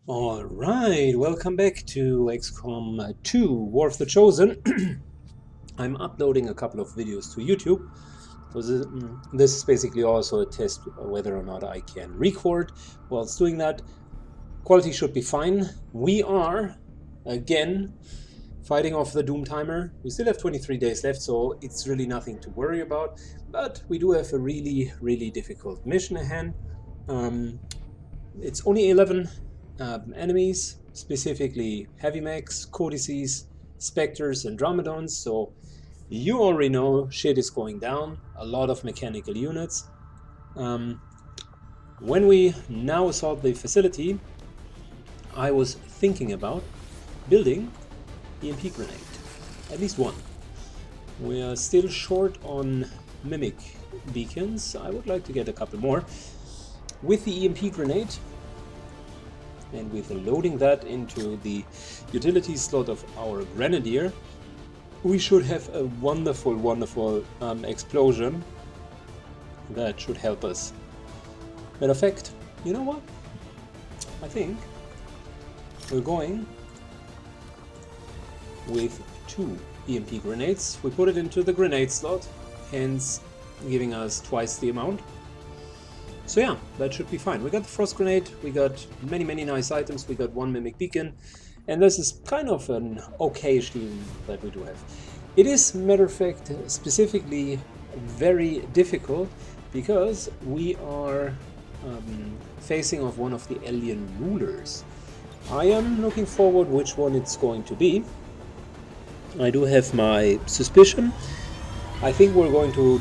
Alright, welcome back to XCOM 2 War of the Chosen. I'm uploading a couple of videos to YouTube. So this is basically also a test whether or not I can record whilst doing that. Quality should be fine. We are, again, fighting off the Doom timer. We still have 23 days left, so it's really nothing to worry about. But we do have a really difficult mission ahead. It's only 11 enemies, specifically heavy mechs, codices, specters, and dromedons. So you already know shit is going down. A lot of mechanical units. When we now assault the facility, I was thinking about building EMP grenade, at least one. We are still short on mimic beacons. I would like to get a couple more. With the EMP grenade, and with loading that into the utility slot of our Grenadier, we should have a wonderful explosion that should help us. Matter of fact, you know what? I think we're going with 2 EMP grenades. We put it into the grenade slot, hence giving us twice the amount. So yeah, that should be fine. We got the frost grenade, we got many nice items, we got 1 mimic beacon, and this is kind of an okay team that we do have. It is, matter of fact, specifically very difficult because we are facing off one of the alien rulers. I am looking forward which one it's going to be. I do have my suspicion. I think we're going to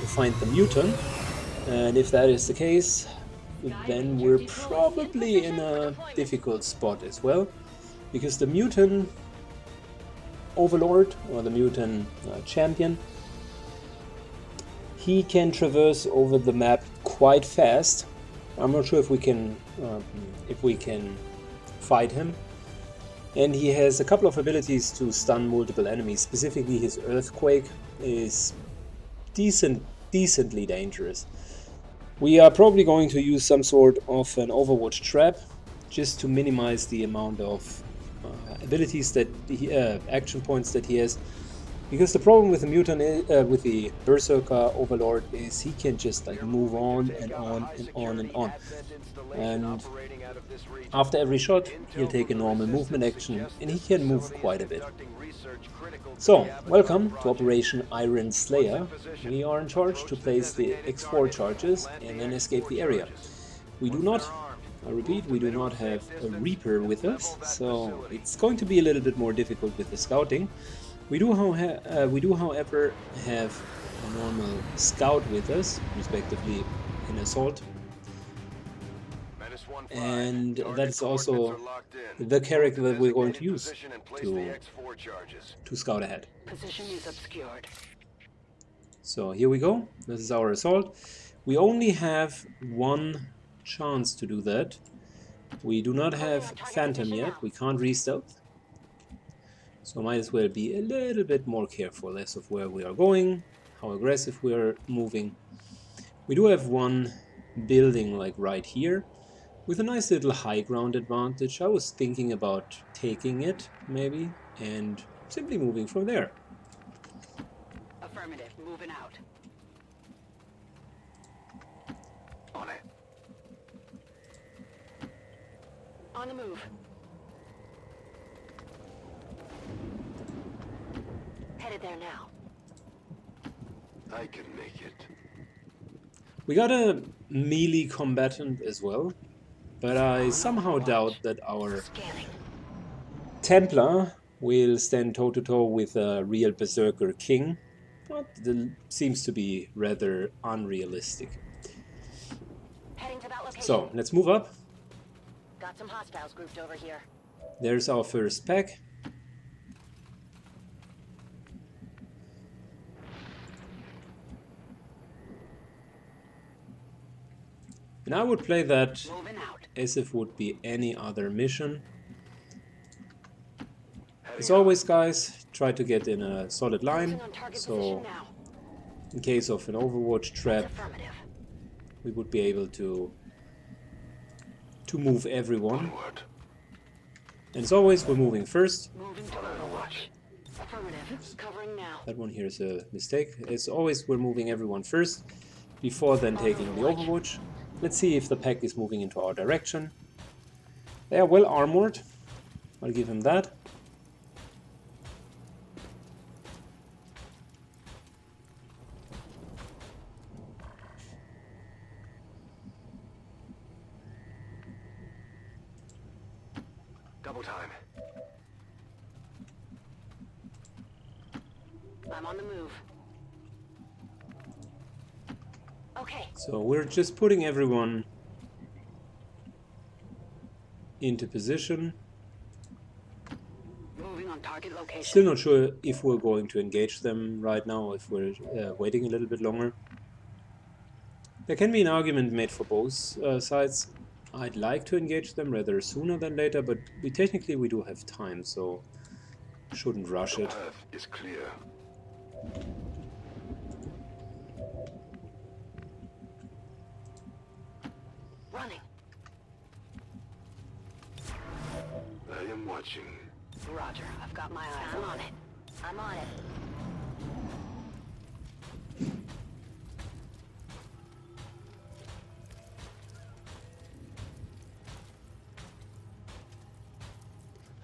find the mutant. And if that is the case, then we're probably in a difficult spot as well, because the mutant overlord, or the mutant champion, he can traverse over the map quite fast. I'm not sure if we can fight him. And he has a couple of abilities to stun multiple enemies. Specifically, his earthquake is decently dangerous. We are probably going to use some sort of an Overwatch trap just to minimize the amount of abilities that action points that he has. Because the problem with the mutant, with the Berserker Overlord, is he can just like move on and on and on and on. And after every shot, he'll take a normal movement action, and he can move quite a bit. So, welcome to Operation Iron Slayer. We are in charge to place the X4 charges and then escape the area. We do not, I repeat, we do not have a Reaper with us, so it's going to be a little bit more difficult with the scouting. We do, however, have a normal scout with us, respectively an assault. And that is also the character that we're going to use to scout ahead. Position is obscured. So here we go. This is our assault. We only have 1 chance to do that. We do not have Phantom yet. We can't re-stealth. So might as well be a little bit more careful as of where we are going, how aggressive we are moving. We do have 1 building like right here, with a nice little high ground advantage. I was thinking about taking it, maybe, and simply moving from there. Affirmative. Moving out. On it. On the move. Headed there now. I can make it. We got a melee combatant as well, but I somehow doubt that our Scanning. Templar will stand toe-to-toe with a real Berserker King, but it seems to be rather unrealistic. Heading to that location. So, let's move up. Got some hostiles grouped over here. There's our first pack. And I would play that Moving out. as if it would be any other mission. As always, guys, try to get in a solid line, On target so position now. in case of an Overwatch trap, Affirmative. we would be able to move everyone. Onward. And as always, we're moving first. Moving to Overwatch. Affirmative. Covering now. That one here is a mistake. As always, we're moving everyone first, before then taking the Overwatch. Let's see if the pack is moving into our direction. They are well armored. I'll give him that. Double time. I'm on the move. Okay. So we're just putting everyone into position. Moving on target location. Still not sure if we're going to engage them right now, if we're waiting a little bit longer. There can be an argument made for both sides. I'd like to engage them rather sooner than later, but we do have time, so shouldn't rush The it. path is clear. Running. I am watching. Roger. I've got my eyes. I'm on it. I'm on it.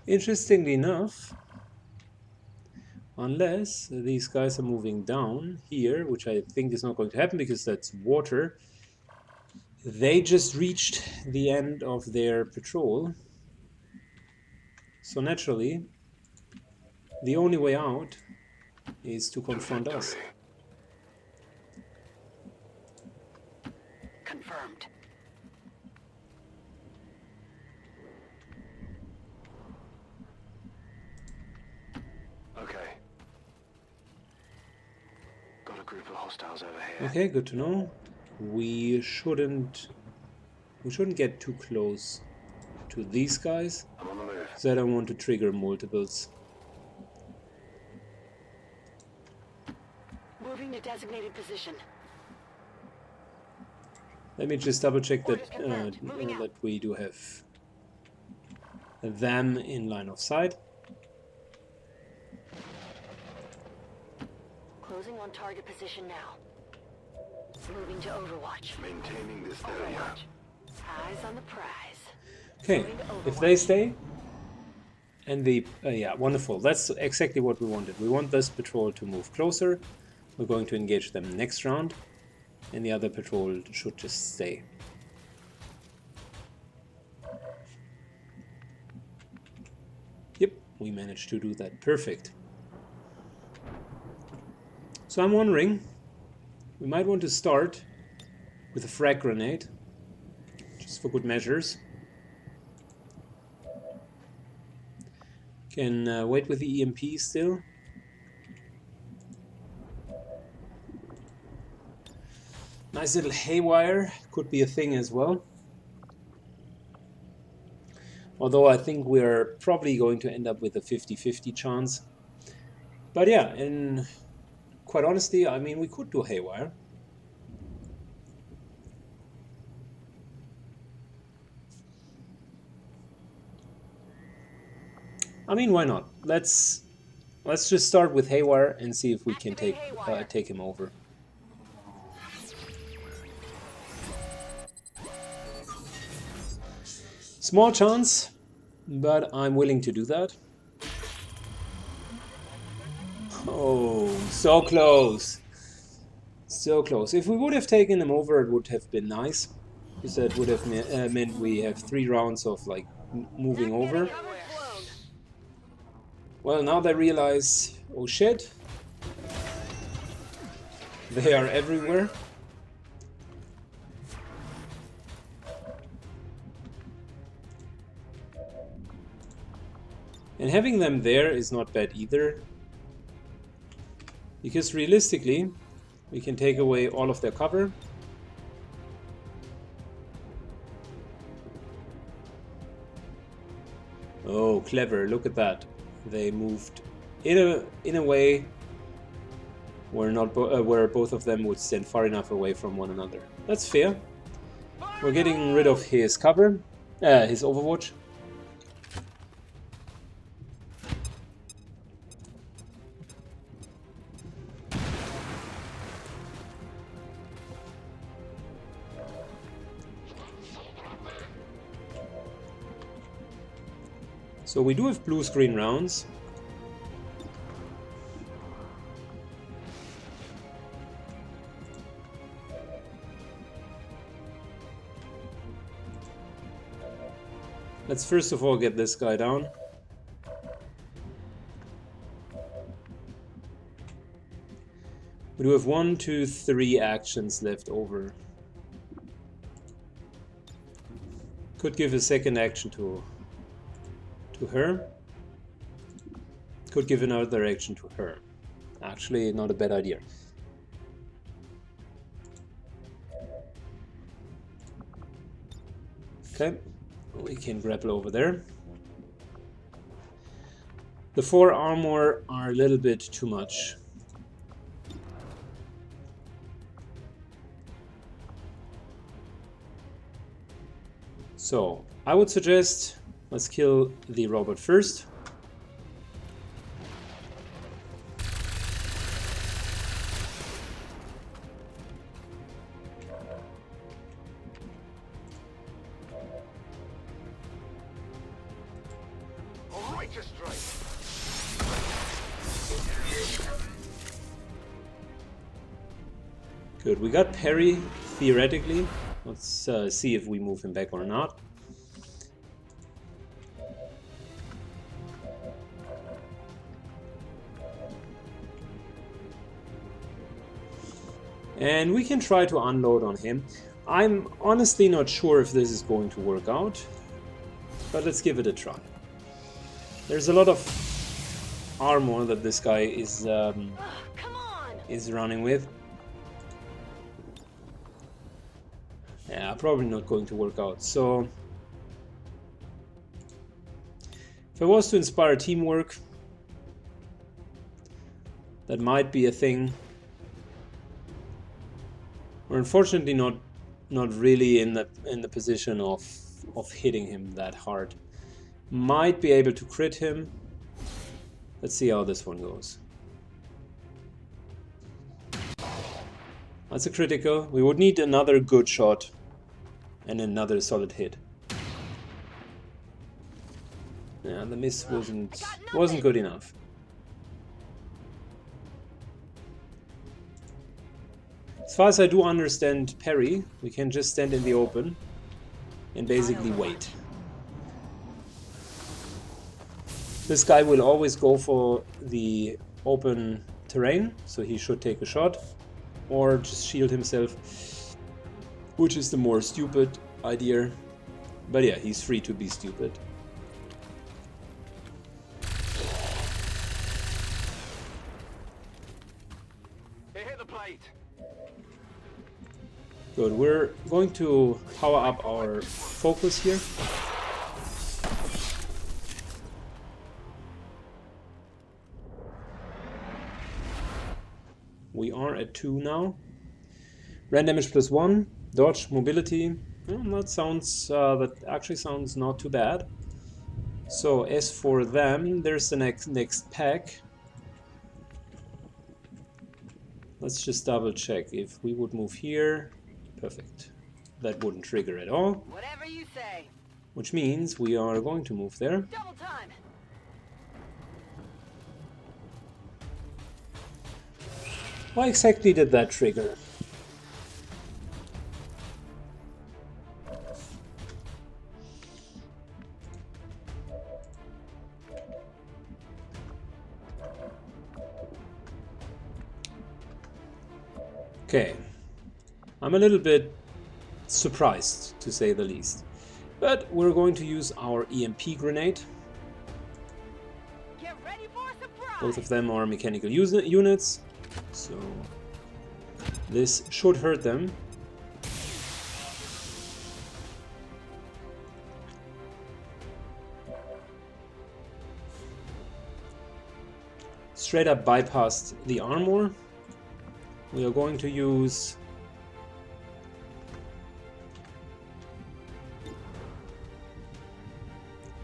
Interestingly enough, unless these guys are moving down here, which I think is not going to happen because that's water, they just reached the end of their patrol. So naturally, the only way out is to confront us. Confirmed. Okay. Got a group of hostiles over here. Okay, good to know. We shouldn't get too close to these guys, I'm on the move. because I don't want to trigger multiples. Moving to designated position. Let me just double check that Orders confirmed. Moving out. that we do have them in line of sight. Closing on target position now. Moving to Overwatch. Maintaining this area. Overwatch. Eyes on the prize. Okay, Moving to if they Overwatch. stay, and the yeah, wonderful. That's exactly what we wanted. We want this patrol to move closer. We're going to engage them next round, and the other patrol should just stay. Yep, we managed to do that. Perfect. So I'm wondering, we might want to start with a frag grenade, just for good measures. Can wait with the EMP still. Nice little haywire could be a thing as well. Although I think we're probably going to end up with a 50-50 chance. But yeah, in quite honestly, I mean, we could do haywire. I mean, why not? Let's just start with haywire and see if we can take him over. Small chance, but I'm willing to do that. Oh, so close. So close. If we would have taken him over, it would have been nice. Because that would have meant we have 3 rounds of like moving over. Well, now they realize, oh shit, they are everywhere. And having them there is not bad either. Because realistically, we can take away all of their cover. Oh, clever, look at that. They moved in a way where where both of them would stand far enough away from one another. That's fair. We're getting rid of his cover, his Overwatch. So we do have blue screen rounds. Let's first of all get this guy down. We do have 1, 2, 3 actions left over. Could give a second action to her. Could give another action to her. Actually, not a bad idea. Okay, we can grapple over there. The 4 armor are a little bit too much. So, I would suggest let's kill the robot first. Good, we got parry, theoretically. Let's see if we move him back or not. And we can try to unload on him. I'm honestly not sure if this is going to work out, but let's give it a try. There's a lot of armor that this guy is running with. Yeah, probably not going to work out. So, if I was to inspire teamwork, that might be a thing. We're unfortunately not really in the position of hitting him that hard. Might be able to crit him. Let's see how this one goes. That's a critical. We would need another good shot and another solid hit. Yeah, the miss wasn't good enough. As far as I do understand parry, we can just stand in the open and basically wait. This guy will always go for the open terrain, so he should take a shot or just shield himself, which is the more stupid idea. But yeah, he's free to be stupid. Hit the plate. Good, we're going to power up our focus here. We are at 2 now. Rand damage +1, dodge, mobility. That actually sounds not too bad. So as for them, there's the next pack. Let's just double check if we would move here. Perfect. That wouldn't trigger at all. Whatever you say. Which means we are going to move there. Double time. Why exactly did that trigger? Okay. I'm a little bit surprised, to say the least. But we're going to use our EMP grenade. Get ready for a surprise. Both of them are mechanical units, so this should hurt them. Straight up bypassed the armor. We are going to use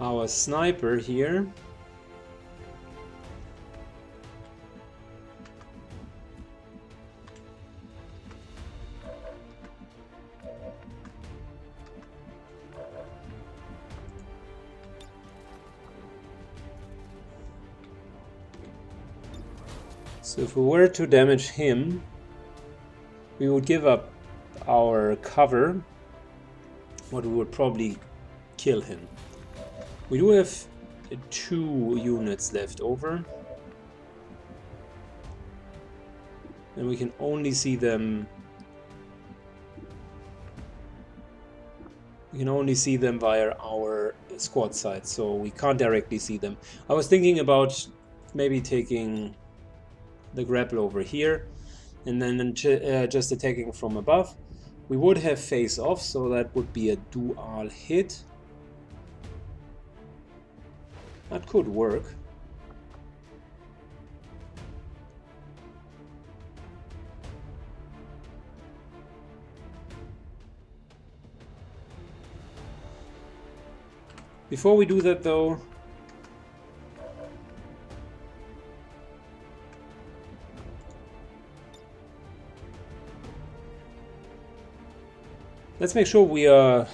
our sniper here. So if we were to damage him, we would give up our cover, but we would probably kill him. We do have 2 units left over, and we can only see them. We can only see them via our squad side, so we can't directly see them. I was thinking about maybe taking the grapple over here and then just attacking from above. We would have face off, so that would be a dual hit. That could work. Before we do that though, let's make sure we are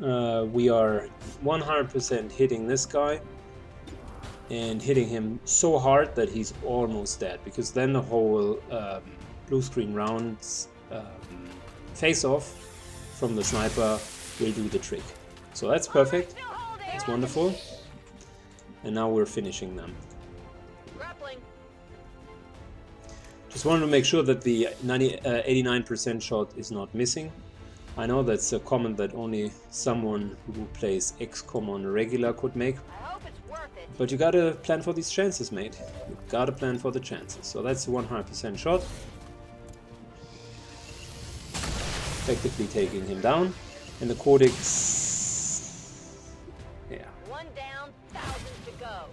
100% hitting this guy and hitting him so hard that he's almost dead, because then the whole blue screen rounds face off from the sniper will do the trick. So that's perfect. That's wonderful. And now we're finishing them. Grappling. Just wanted to make sure that the 89% shot is not missing. I know that's a comment that only someone who plays XCOM on a regular could make. I hope it's worth it. But you gotta plan for these chances, mate. You gotta plan for the chances. So that's a 100% shot. Effectively taking him down. And the Codex... yeah. 1 down, 1,000 to go.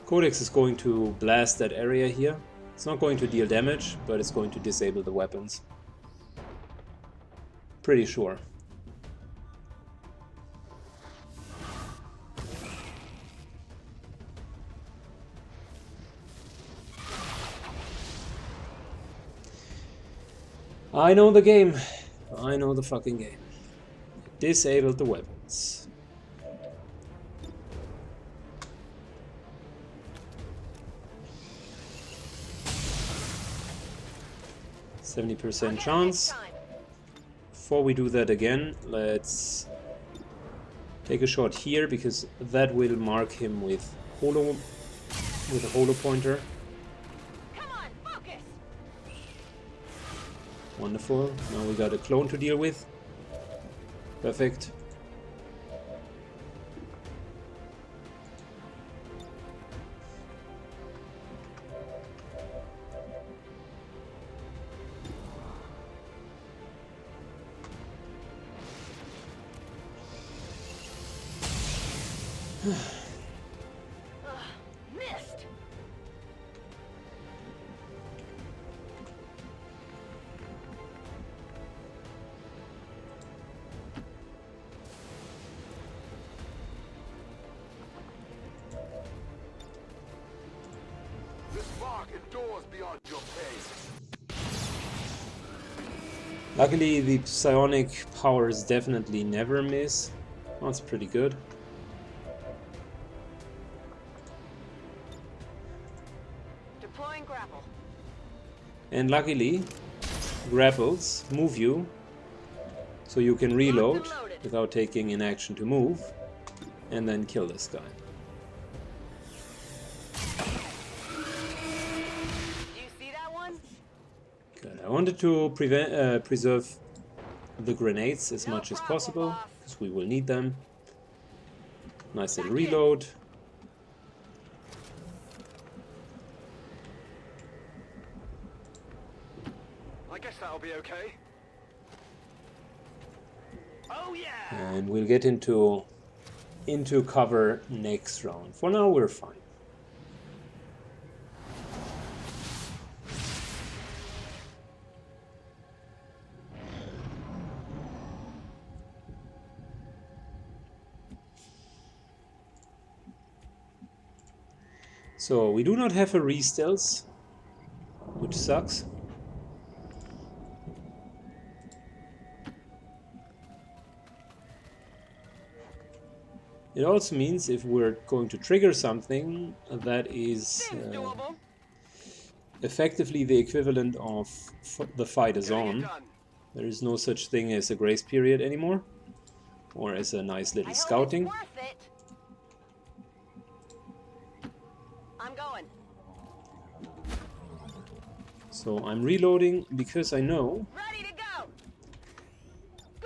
Codex is going to blast that area here. It's not going to deal damage, but it's going to disable the weapons. Pretty sure. I know the game. I know the fucking game. Disabled the weapons. %70 chance. Before we do that again, let's take a shot here, because that will mark him with a holo pointer. Come on, focus. Wonderful. Now we got a clone to deal with. Perfect. Missed. This mark endures beyond your pace. Luckily, the psionic powers definitely never miss. That's pretty good. Deploying grapple. And luckily, grapples move you, so you can reload without taking an action to move, and then kill this guy. Do you see that one? Good. I wanted to preserve the grenades as much as possible, because we will need them. Nice little reload. I guess that'll be okay. Oh yeah! And we'll get into cover next round. For now, we're fine. So we do not have a re-stealth, which sucks. It also means if we're going to trigger something that is Seems doable. effectively the equivalent of the fight is Getting it on, done. there is no such thing as a grace period anymore, or as a nice little I hope it's scouting. worth it. I'm going. So I'm reloading because I know Ready to go.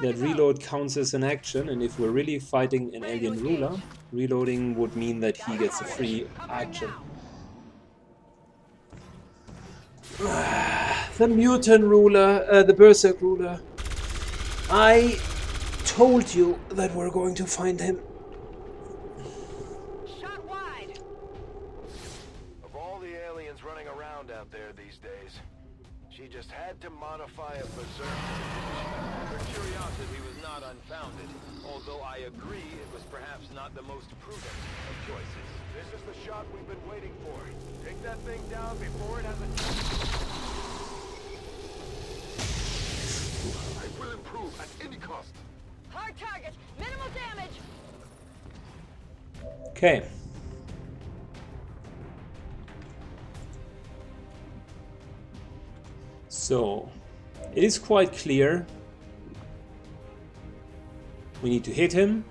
that reload counts as an action, and if we're really fighting an Ready to alien engage. ruler, reloading would mean that he Got gets a it. free Covering action. now. The mutant ruler, the berserk ruler. I told you that we're going to find him. Shot wide. Of all the aliens running around out there these days, she just had to modify a berserk. Her curiosity was not unfounded, although I agree it was perhaps not the most prudent of choices. This is the shot we've been waiting for. Take that thing down before it has a chance. I will improve at any cost. Hard target. Minimal damage. Okay. So, it is quite clear. We need to hit him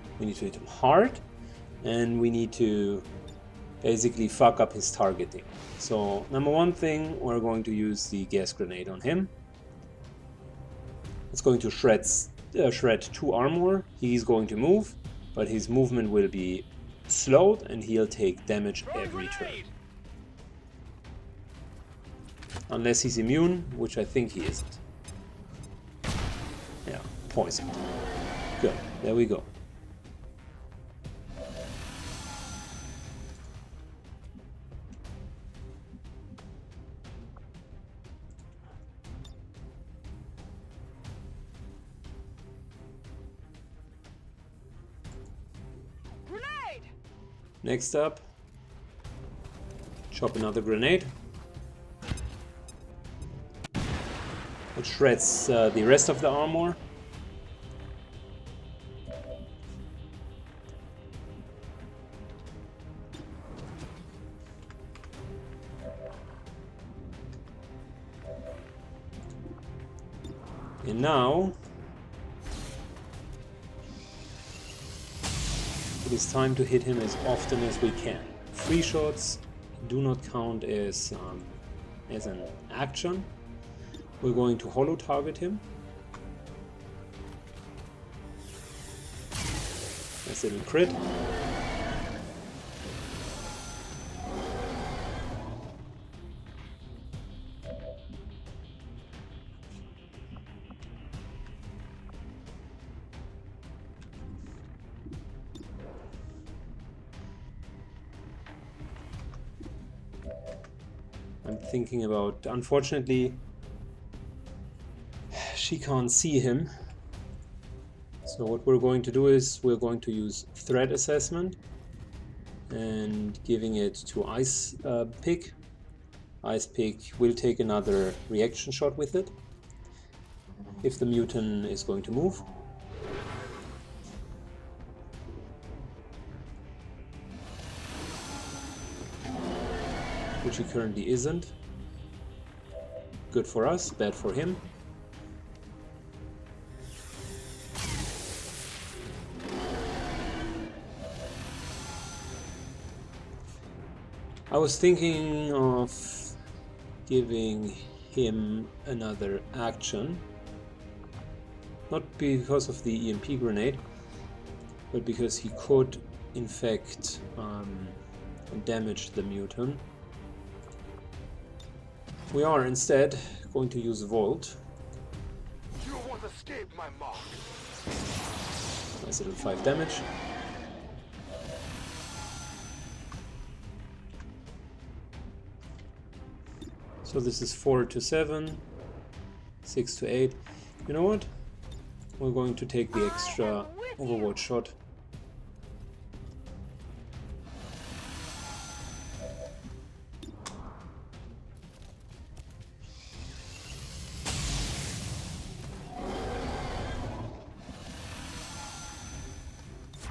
hard, and we need to basically fuck up his targeting. So, number one thing, we're going to use the gas grenade on him. It's going to shred 2 armor. He's going to move, but his movement will be slowed and he'll take damage every turn. Unless he's immune, which I think he isn't. Yeah, poisoned. Good, there we go. Grenade. Next up, chop another grenade. It shreds the rest of the armor. And now it is time to hit him as often as we can. Free shots do not count as an action. We're going to holo target him. Nice little crit. I'm thinking about, unfortunately, she can't see him. So what we're going to do is we're going to use threat assessment and giving it to Ice Pick. Ice Pick will take another reaction shot with it if the mutant is going to move. Which he currently isn't. Good for us, bad for him. I was thinking of giving him another action. Not because of the EMP grenade, but because he could infect and damage the mutant. We are instead going to use Volt. You won't escape my mark. Nice little 5 damage. So this is 4 to 7, 6 to 8. You know what? We're going to take the extra Overwatch shot.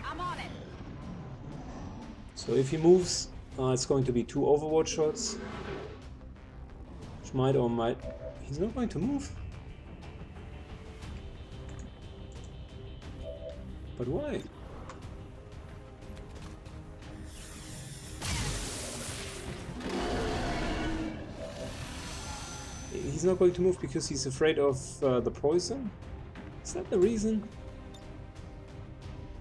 I'm on it. So if he moves, it's going to be 2 Overwatch shots. Which might or might... He's not going to move. But why? He's not going to move because he's afraid of the poison? Is that the reason?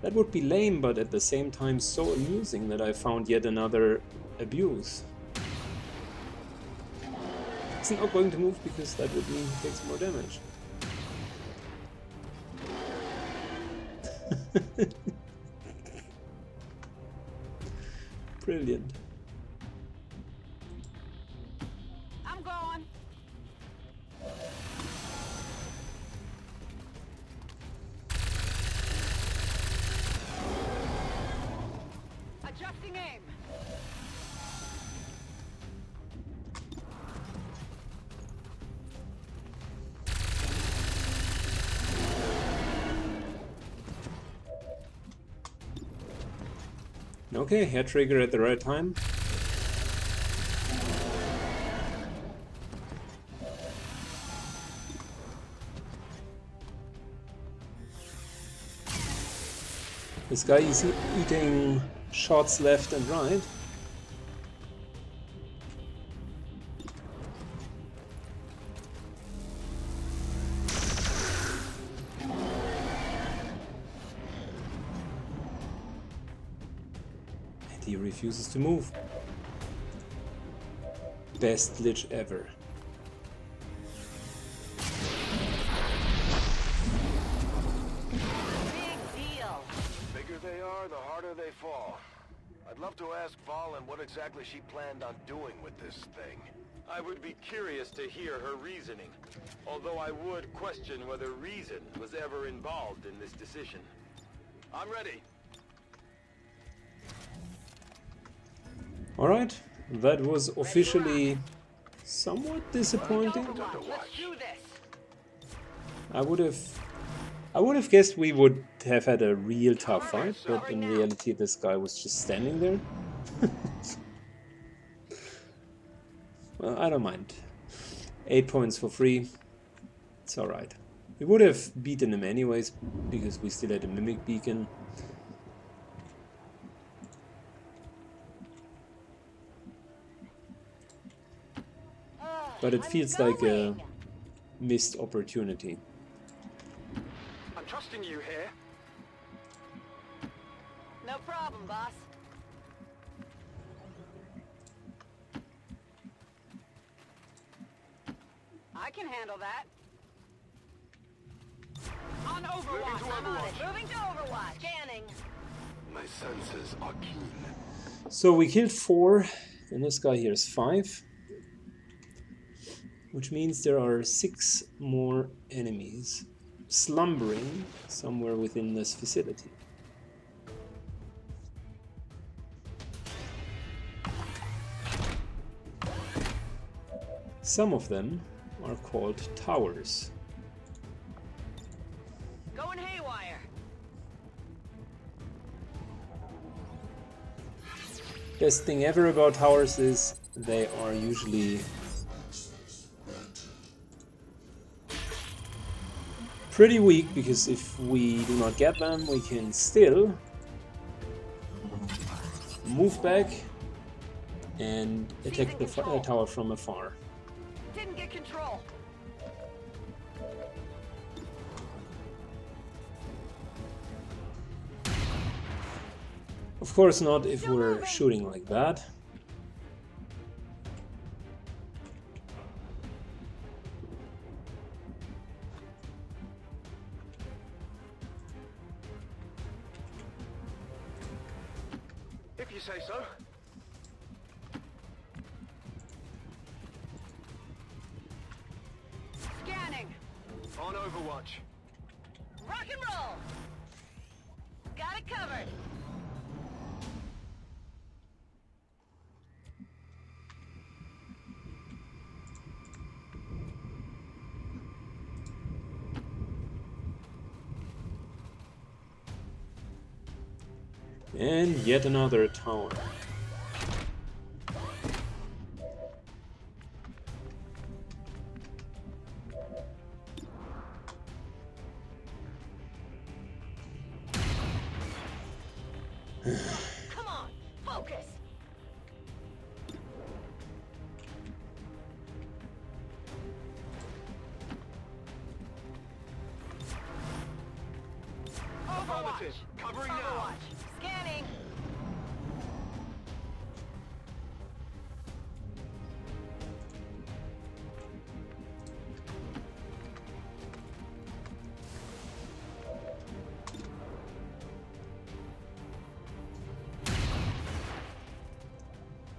That would be lame, but at the same time so amusing that I found yet another abuse. He's not going to move because that would mean he takes more damage. Brilliant. I'm going. Adjusting aim. Okay, hair trigger at the right time. This guy is eating shots left and right. And he refuses to move. Best glitch ever. They are, the harder they fall. I'd love to ask Valen what exactly she planned on doing with this thing. I would be curious to hear her reasoning, although I would question whether reason was ever involved in this decision. I'm ready. Alright, that was officially somewhat disappointing. Let's do this. I would have guessed we would have had a real tough fight, but in reality this guy was just standing there. Well, I don't mind. 8 points for free. It's alright. We would have beaten him anyways, because we still had a Mimic Beacon. But it feels like a missed opportunity. I'm trusting you here. No problem, boss. I can handle that. On Overwatch. I'm on it. Moving to Overwatch. Scanning. My senses are keen. So we killed 4, and this guy here is 5. Which means there are 6 more enemies slumbering somewhere within this facility. Some of them are called towers. Going haywire. Best thing ever about towers is they are usually pretty weak, because if we do not get them, we can still move back and attack the tower from afar. Didn't get control. Of course not if we're shooting like that. If you say so. Scanning. On Overwatch. Rock and roll. Got it covered. And yet another tower. Come on, focus. Affirmative. Covering now. Overwatch. Scanning.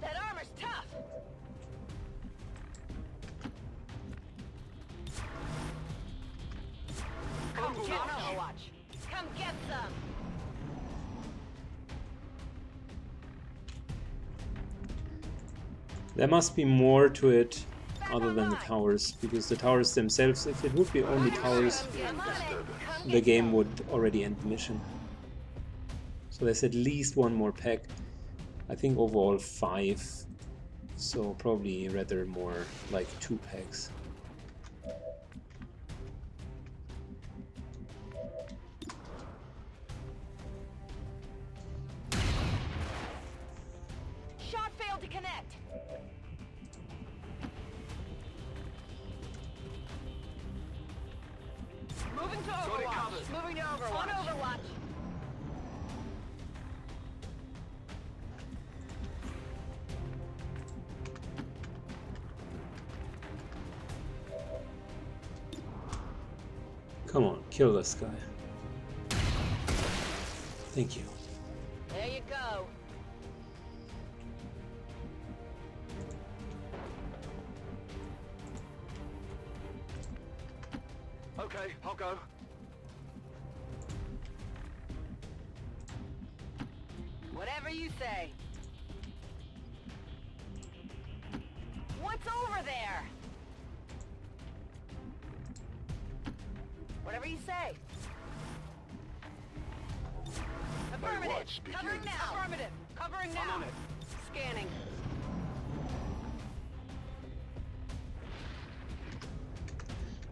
That armor's tough. Come get Overwatch. Come get some. There must be more to it other than the towers, because the towers themselves, if it would be only towers, the game would already end the mission. So there's at least one more pack. I think overall 5, so probably rather more like 2 packs. Shot failed to connect. Moving to Got it Overwatch. covered. Moving to Overwatch. On Overwatch. Come on, kill this guy. Thank you. There you go. Okay, I'll go. Whatever you say. What's over there? Whatever you say. Affirmative. watch begins. Covering now. Affirmative. Covering now. I'm on it. Scanning.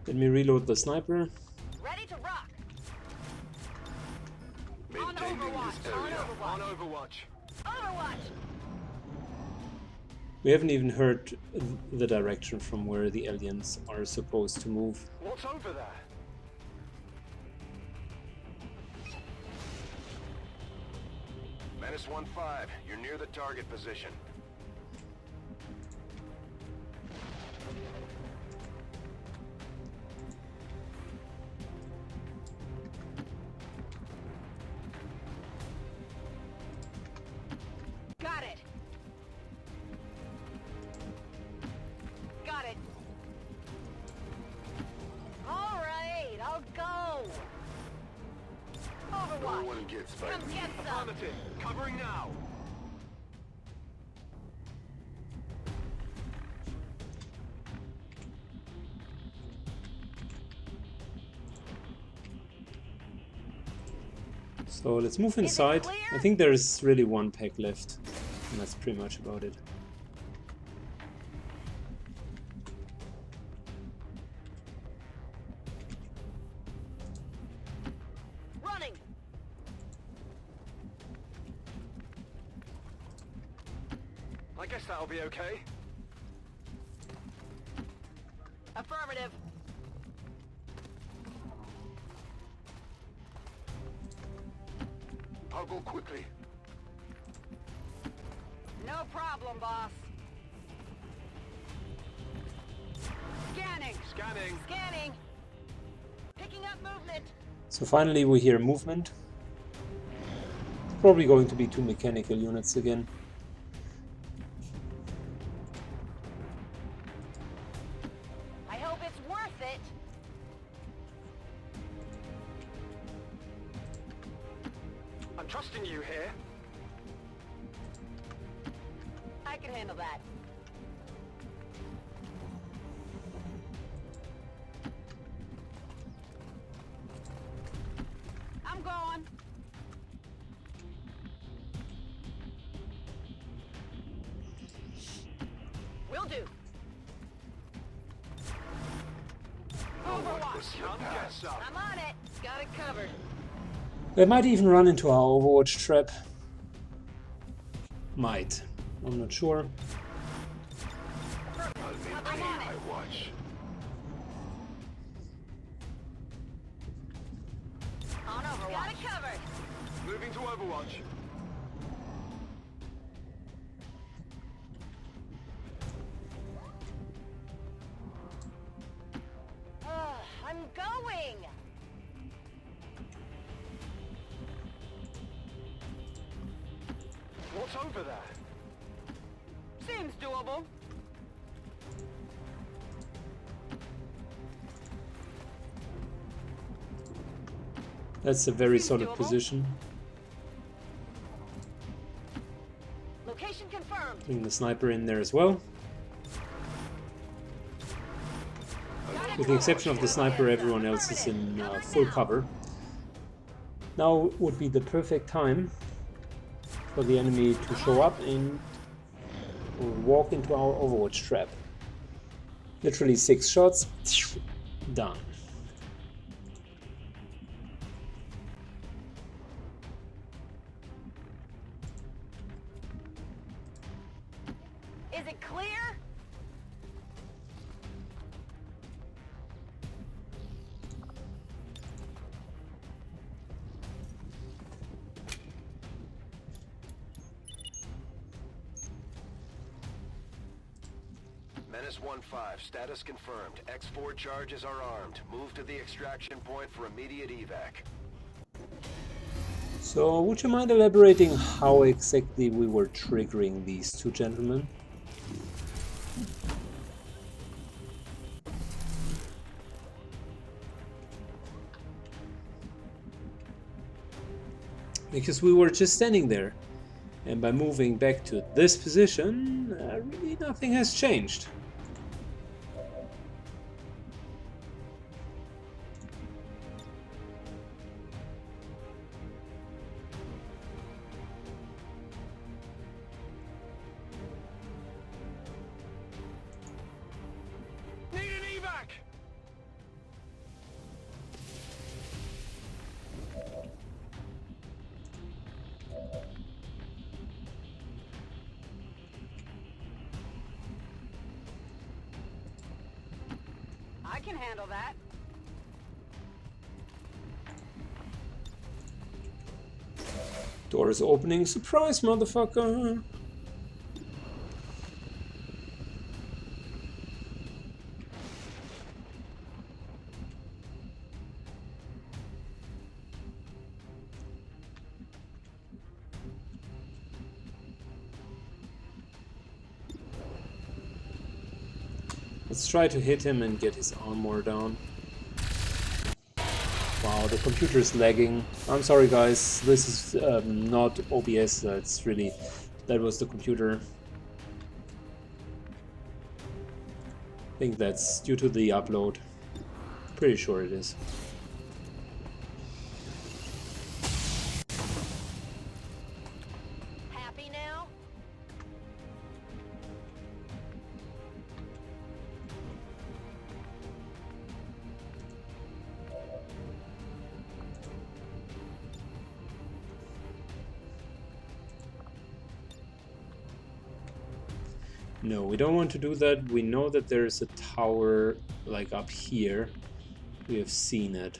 Let me reload the sniper. Ready to rock. Maintaining Overwatch, this on area. Overwatch. On Overwatch. Overwatch. We haven't even heard the direction from where the aliens are supposed to move. What's over there? Menace 1-5, you're near the target position. Got it. Got it. All right, I'll go. Overwatch. No one gets by Come me. get some. Affirmative. Covering now. So let's move inside. clear? I think there's really one pack left, and that's pretty much about it. Running. I guess that'll be okay. Affirmative. I'll go quickly. No problem, boss. Scanning. Scanning. Scanning. Picking up movement. So finally we hear movement. It's probably going to be 2 mechanical units again. I hope it's worth it. I'm trusting you here. I can handle that. I'm going. this up. I'm on it. Got it covered. They might even run into our Overwatch trap. Might. I'm not sure. I'm in my watch. On Overwatch. Got it covered. Moving to Overwatch. I'm going. What's over there? Seems doable. That's a very Seems solid doable. position. Location confirmed. Bring the sniper in there as well. With the exception of the sniper, everyone else is in full cover. Now would be the perfect time for the enemy to show up and walk into our Overwatch trap. Literally 6 shots, done. Is it clear? Menace 1-5, status confirmed. X4 charges are armed. Move to the extraction point for immediate evac. So, would you mind elaborating how exactly we were triggering these two gentlemen? Because we were just standing there, and by moving back to this position, really nothing has changed. Need an evac! I can handle that. Door is opening. Surprise, motherfucker! Let's try to hit him and get his armor down. Wow, the computer is lagging. I'm sorry guys, this is not OBS, that's really... that was the computer. I think that's due to the upload. Pretty sure it is. Happy now? No, we don't want to do that. We know that there's a tower like up here. We have seen it.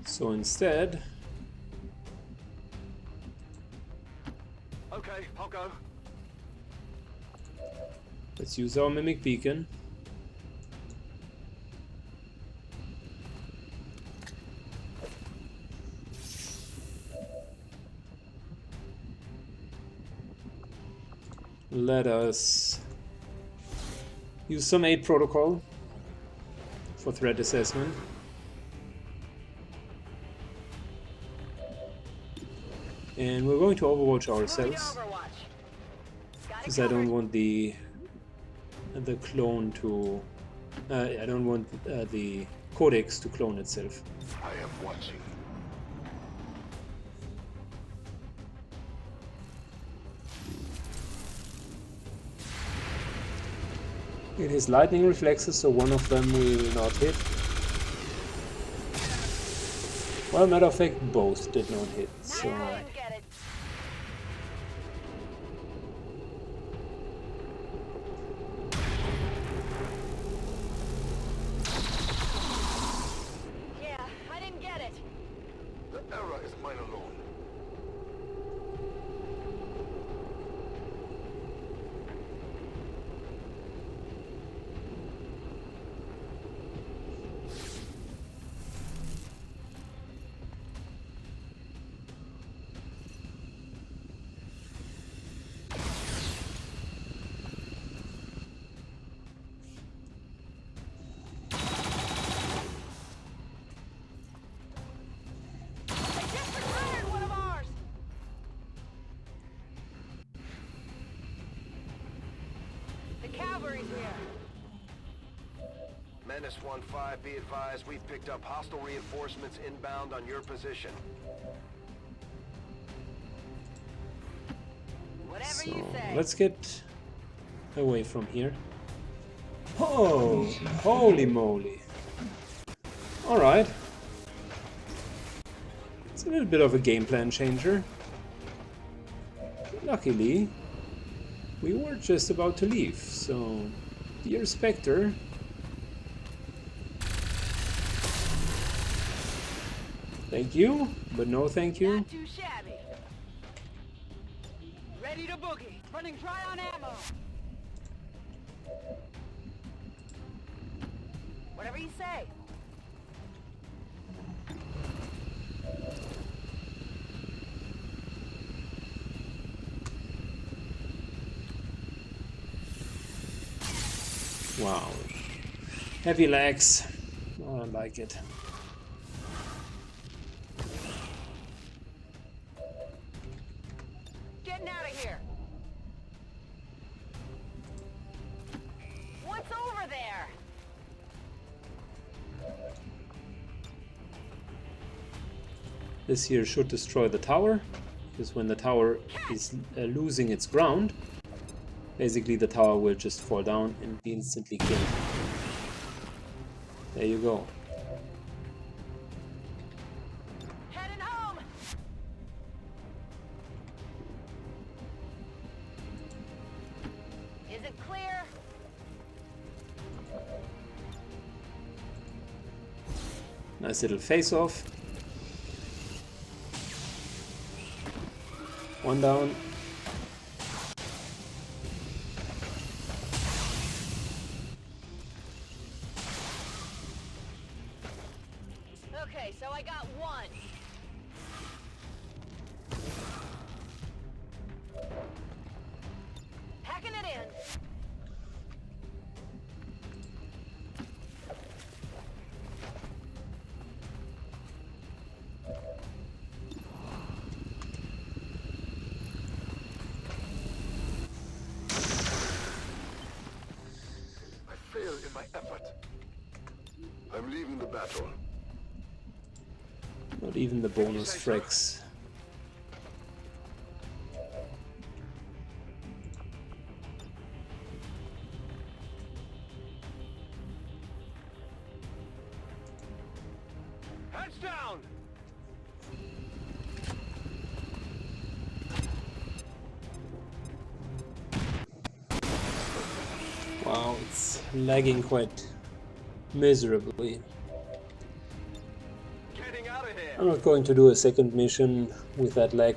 So instead, Okay, I'll go. let's use our mimic beacon. Let us use some aid protocol for threat assessment. And we're going to Overwatch Moving to ourselves, Overwatch. Got it because I don't covered. want the clone to... I don't want the codex to clone itself. I am watching. It has lightning reflexes, so one of them will not hit. Well, matter of fact, both did not hit, so... Couldn't get it. Yeah, I didn't get it. The error is mine alone. They just retired one of ours. The cavalry's here. Menace 1-5, be advised, we've picked up hostile reinforcements inbound on your position. Whatever you say. Let's get away from here. Oh, holy moly. Alright. It's a little bit of a game plan changer. Luckily, we were just about to leave, so... Dear Spectre... Thank you, but no thank you. Not too shabby. Ready to boogie. Running dry on ammo. Whatever you say. Wow. Heavy legs. Oh, I like it. Getting out of here. What's over there? This here should destroy the tower, because when the tower is losing its ground, basically the tower will just fall down and be instantly killed. There you go. Heading home. Is it clear? Nice little face-off. One down. Okay, so I got one. Packing it in. I failed in my effort. I'm leaving the battle. Not even the bonus frags. Heads down! Wow, it's lagging quite miserably. Getting out of here! I'm not going to do a second mission with that lag,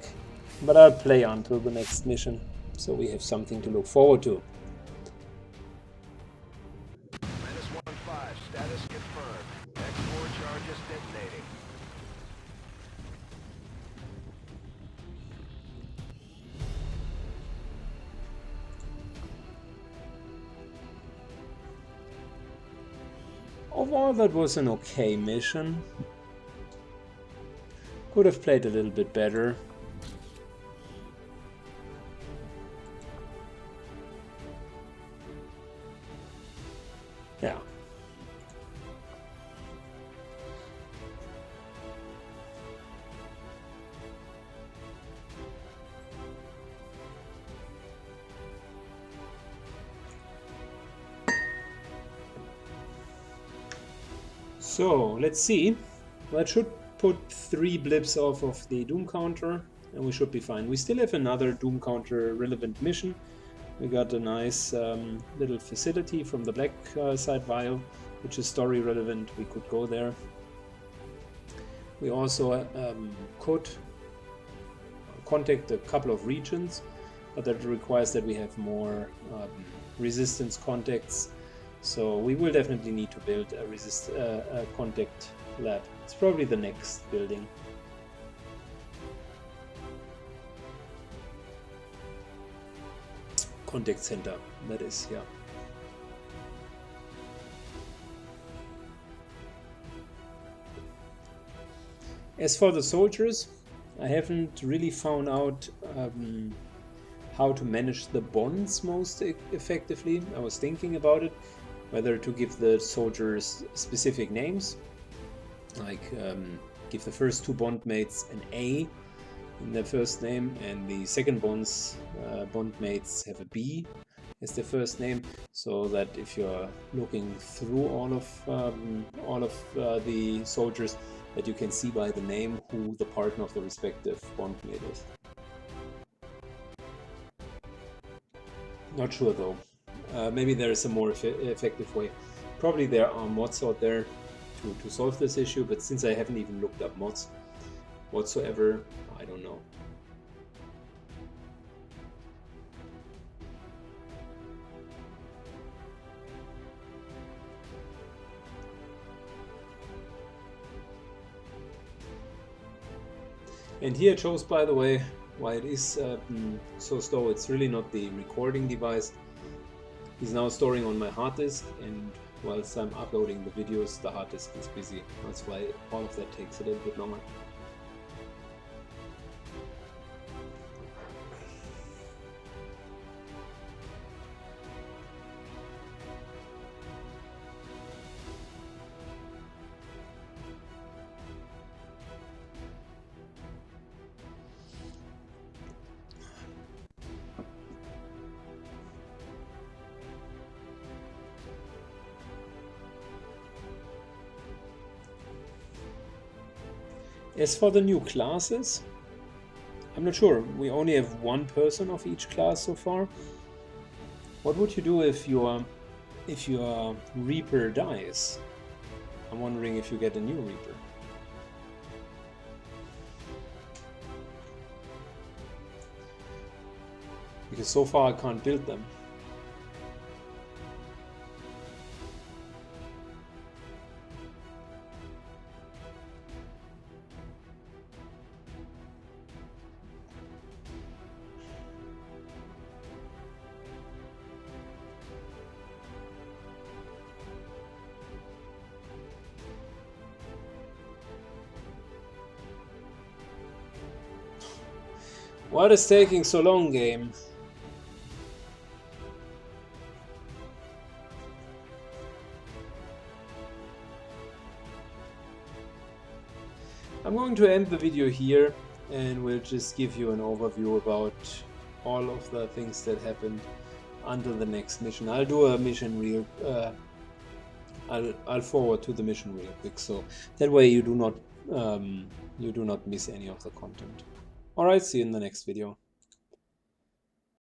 but I'll play until the next mission, so we have something to look forward to. Menace 1-5, status confirmed. X4 charges detonating. Overall, that was an okay mission. Could have played a little bit better. Yeah. So let's see. That should put 3 blips off of the Doom counter, and we should be fine. We still have another Doom counter relevant mission. We got a nice little facility from the black side vial, which is story relevant. We could go there. We also could contact a couple of regions, but that requires that we have more resistance contacts. So we will definitely need to build a contact lab. It's probably the next building. Contact center, that is, yeah. As for the soldiers, I haven't really found out how to manage the bonds most effectively. I was thinking about it, whether to give the soldiers specific names, like give the first 2 bond mates an A in their first name, and the second bond mates have a B as their first name, so that if you're looking through all of the soldiers, that you can see by the name who the partner of the respective bond mate is. Not sure though. Maybe there is a more effective way. Probably there are mods out there to solve this issue, but since I haven't even looked up mods whatsoever, I don't know. And here it shows, by the way, why it is so slow. It's really not the recording device. He's now storing on my hard disk, and whilst I'm uploading the videos, the hard disk is busy. That's why all of that takes a little bit longer. As for the new classes, I'm not sure. We only have 1 person of each class so far. What would you do if your Reaper dies? I'm wondering if you get a new Reaper. Because so far I can't build them. What is taking so long, game? I'm going to end the video here, and we'll just give you an overview about all of the things that happened under the next mission. I'll do a mission real I'll forward to the mission real quick, so that way you do not miss any of the content. Alright, see you in the next video.